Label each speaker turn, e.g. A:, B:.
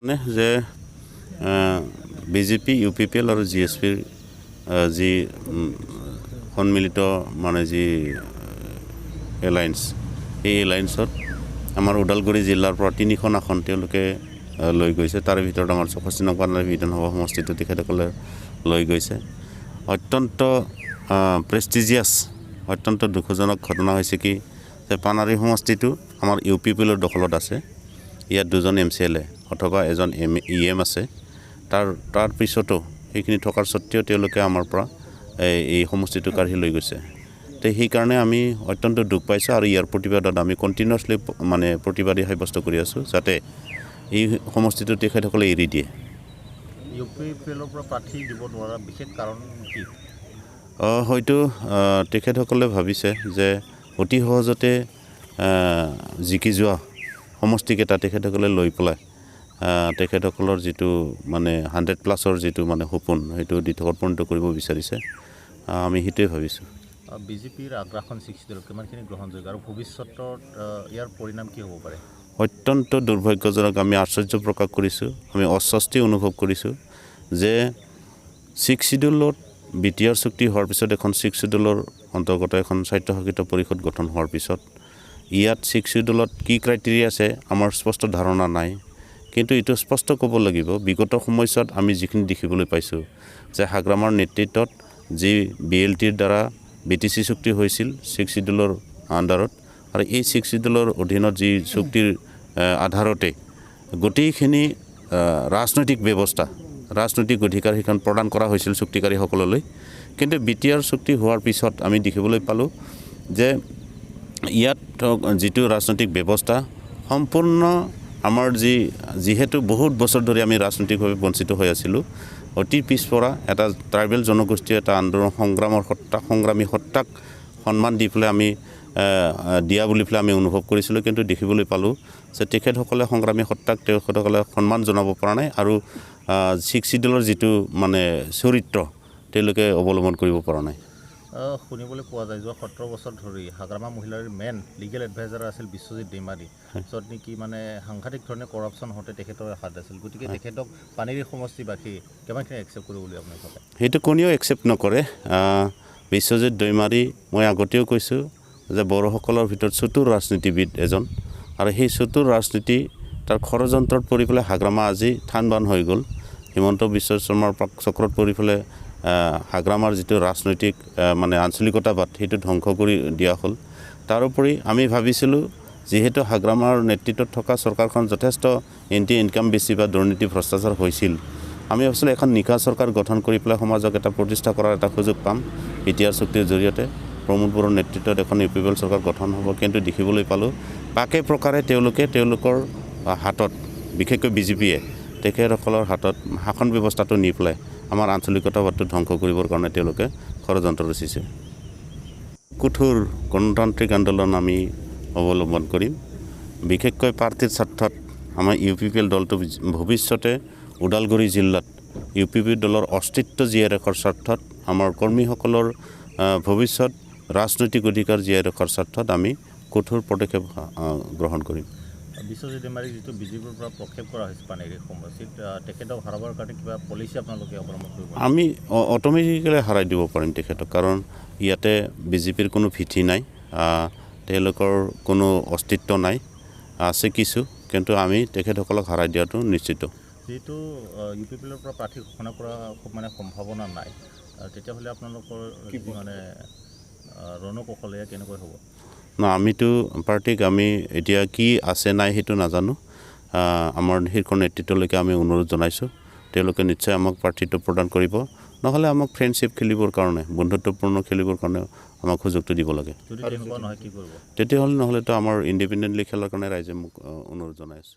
A: যে BJP UPPL আৰু জিএছপিৰ যি সন্মিলিত মানে যি এলায়েন্স এই এলায়েন্সত আমাৰ ওদালগুৰি জিলাৰ পৰা 3খন আসন তেওঁলোকে লৈ গৈছে। তাৰে ভিতৰত আমাৰ 64 নং পাটনাৰ বিধানসভা সমষ্টিটো তেখেতসকলে লৈ গৈছে। অত্যন্ত প্ৰেষ্টিজিয়াছ অত্যন্ত দুখজনক ঘটনা হৈছে কি যে পানাৰী সমষ্টিটো আমাৰ ইউপিপিএলৰ দখলত আছে। ইয়াত 2জন MCLA অথবা এজন EM আছে। তাৰ পিছতো সেইখিনি থকাৰ সত্ত্বেও তেওঁলোকে আমাৰ পৰা এই সমষ্টিটো কাঢ়ি লৈ গৈছে। তো সেইকাৰণে আমি অত্যন্ত দুখ পাইছোঁ আৰু ইয়াৰ প্ৰতিবাদত আমি কণ্টিনিউৱাছলি মানে প্ৰতিবাদী সাব্যস্ত কৰি আছোঁ যাতে এই সমষ্টিটো তেখেতসকলে এৰি দিয়ে।
B: ইউপিপিএলৰ পৰা প্ৰাৰ্থী দিব নোৱাৰা বিশেষ কাৰণ কি?
A: হয়তো তেখেতসকলে ভাবিছে যে অতি সহজতে জিকি যোৱা সমষ্টিকেইটা তেখেতসকলে লৈ পেলাই তেখেতসকলৰ যিটো মানে 100+ যিটো মানে সপোন সেইটো দিঠকত পৰিণত কৰিব বিচাৰিছে। আমি সেইটোৱে ভাবিছোঁ।
B: বিজেপিৰ আগ্ৰাসন সৃষ্টি হ'ল কিমানখিনি গ্ৰহণযোগ্য আৰু ভৱিষ্যতত ইয়াৰ পৰিণাম কি হ'ব পাৰে?
A: অত্যন্ত দুৰ্ভাগ্যজনক। আমি আশ্চৰ্য প্ৰকাশ কৰিছোঁ, আমি অস্বস্তি অনুভৱ কৰিছোঁ যে 6 শিডিউলত BTR চুক্তি হোৱাৰ পিছত এখন 6 শিডিউলৰ অন্তৰ্গত এখন স্বায়ত্তশাসিত পৰিষদ গঠন হোৱাৰ পিছত ইয়াত 6 শিডিউলত কি ক্ৰাইটেৰিয়া আছে আমাৰ স্পষ্ট ধাৰণা নাই। কিন্তু এইটো স্পষ্ট ক'ব লাগিব বিগত সময়ছোৱাত আমি যিখিনি দেখিবলৈ পাইছোঁ যে হাগ্ৰামাৰ নেতৃত্বত যি BLTৰ দ্বাৰা BTC চুক্তি হৈছিল 6 শিডিউলৰ আণ্ডাৰত আৰু এই 6 শিডিউলৰ অধীনত যি চুক্তিৰ আধাৰতে গোটেইখিনি ৰাজনৈতিক ব্যৱস্থা ৰাজনৈতিক অধিকাৰ সেইখন প্ৰদান কৰা হৈছিল চুক্তিকাৰীসকললৈ। কিন্তু BTR চুক্তি হোৱাৰ পিছত আমি দেখিবলৈ পালোঁ যে ইয়াত যিটো ৰাজনৈতিক ব্যৱস্থা সম্পূৰ্ণ আমাৰ যিহেতু বহুত বছৰ ধৰি আমি ৰাজনৈতিকভাৱে বঞ্চিত হৈ আছিলোঁ, অতি পিছপৰা এটা ট্ৰাইবেল জনগোষ্ঠীৰ এটা আন্দোলন সংগ্ৰামী সত্তাক সন্মান দি পেলাই আমি দিয়া বুলি পেলাই আমি অনুভৱ কৰিছিলোঁ। কিন্তু দেখিবলৈ পালোঁ যে তেখেতসকলে সংগ্ৰামী সত্তাক তেখেতসকলে সন্মান জনাব পৰা নাই আৰু 6 শিডিউলৰ যিটো মানে চৰিত্ৰ তেওঁলোকে অৱলম্বন কৰিব পৰা নাই।
B: শুনিবলৈ পোৱা যায় যোৱা 17 বছৰ ধৰি হাগ্ৰামা মহিলাৰ মেইন লিগেল এডভাইজাৰ আছিল বিশ্বজিৎ দৈমাৰী, য'ত নেকি মানে সাংঘাতিক ধৰণে কৰাপশ্যন হওঁতে তেখেতৰ হাত আছিল। গতিকে তেখেতক পানেৰী সমষ্টিবাসী কিমানখিনি একচেপ্ট কৰিব বুলি আপুনি ভাবে?
A: সেইটো কোনেও একচেপ্ট নকৰে। বিশ্বজিৎ দৈমাৰী মই আগতেও কৈছোঁ যে বড়োসকলৰ ভিতৰত চতুৰ ৰাজনীতিবিদ এজন আৰু সেই চতুৰ ৰাজনীতি তাৰ ষড়যন্ত্ৰত পৰি পেলাই হাগ্ৰামা আজি থান বান হৈ গ'ল। হিমন্ত বিশ্ব শৰ্মাৰ চক্ৰত পৰি পেলাই হাগ্ৰামাৰ যিটো ৰাজনৈতিক মানে আঞ্চলিকতাবাদ সেইটো ধ্বংস কৰি দিয়া হ'ল। তাৰোপৰি আমি ভাবিছিলোঁ যিহেতু হাগ্ৰামাৰ নেতৃত্বত থকা চৰকাৰখন যথেষ্ট ইনকাম বেছি বা দুৰ্নীতি ভ্ৰষ্টাচাৰ হৈছিল, আমি ভাবিছিলোঁ এখন নিকা চৰকাৰ গঠন কৰি পেলাই সমাজক এটা প্ৰতিষ্ঠা কৰাৰ এটা সুযোগ পাম। BTR চুক্তিৰ জৰিয়তে প্ৰমোদ বড়োৰ নেতৃত্বত এখন ইউপিপিএল চৰকাৰ গঠন হ'ব। কিন্তু দেখিবলৈ পালোঁ পাকে প্ৰকাৰে তেওঁলোকৰ হাতত বিশেষকৈ বিজেপিয়ে তেখেতসকলৰ হাতত শাসন ব্যৱস্থাটো নি পেলাই আমাৰ আঞ্চলিকতাবাদটো ধ্বংস কৰিবৰ কাৰণে তেওঁলোকে ষড়যন্ত্ৰ ৰচিছে। কঠোৰ গণতান্ত্ৰিক আন্দোলন আমি অৱলম্বন কৰিম। বিশেষকৈ প্ৰাৰ্থীৰ স্বাৰ্থত আমাৰ ইউপিপিএল দলটো ভৱিষ্যতে ওদালগুৰি জিলাত ইউপিপিএল দলৰ অস্তিত্ব জীয়াই ৰখাৰ স্বাৰ্থত আমাৰ কৰ্মীসকলৰ ভৱিষ্যত ৰাজনৈতিক অধিকাৰ জীয়াই ৰখাৰ স্বাৰ্থত আমি কঠোৰ পদক্ষেপ গ্ৰহণ কৰিম।
B: বিশ্বজিৎ দৈমাৰীক যিটো বিজেপিৰ পৰা প্ৰক্ষেপ কৰা হৈছে পানেৰী সমষ্টিত তেখেতক হৰাবৰ কাৰণে কিবা পলিচি আপোনালোকে অৱলম্বন কৰিব?
A: আমি অট'মেটিকেলি হৰাই দিব পাৰিম তেখেতক, কাৰণ ইয়াতে বিজেপিৰ কোনো ভিঠি নাই, তেওঁলোকৰ কোনো অস্তিত্ব নাই, আছে কিছু, কিন্তু আমি তেখেতসকলক হৰাই দিয়াটো নিশ্চিত।
B: যিহেতু ইউপিপিএলৰ পৰা প্ৰাৰ্থী ঘোষণা কৰা মানে সম্ভাৱনা নাই, তেতিয়াহ'লে আপোনালোকৰ মানে ৰণকৌশল এয়া কেনেকৈ হ'ব?
A: আমিতো পাৰ্টিক আমি এতিয়া কি আছে নাই সেইটো নাজানো। আমাৰ শীৰ্ষ নেতৃত্বলৈকে আমি অনুৰোধ জনাইছোঁ, তেওঁলোকে নিশ্চয় আমাক প্ৰাৰ্থীত্ব প্ৰদান কৰিব, নহ'লে আমাক ফ্ৰেণ্ডশ্বিপ খেলিবৰ কাৰণে বন্ধুত্বপূৰ্ণ খেলিবৰ কাৰণে আমাক সুযোগটো দিব লাগে।
B: যদি তেনেকুৱা নহয় কি কৰিব?
A: তেতিয়াহ'লে নহ'লেতো আমাৰ ইণ্ডিপেণ্ডেণ্টলি খেলাৰ কাৰণে ৰাইজে মোক অনুৰোধ জনাই আছে।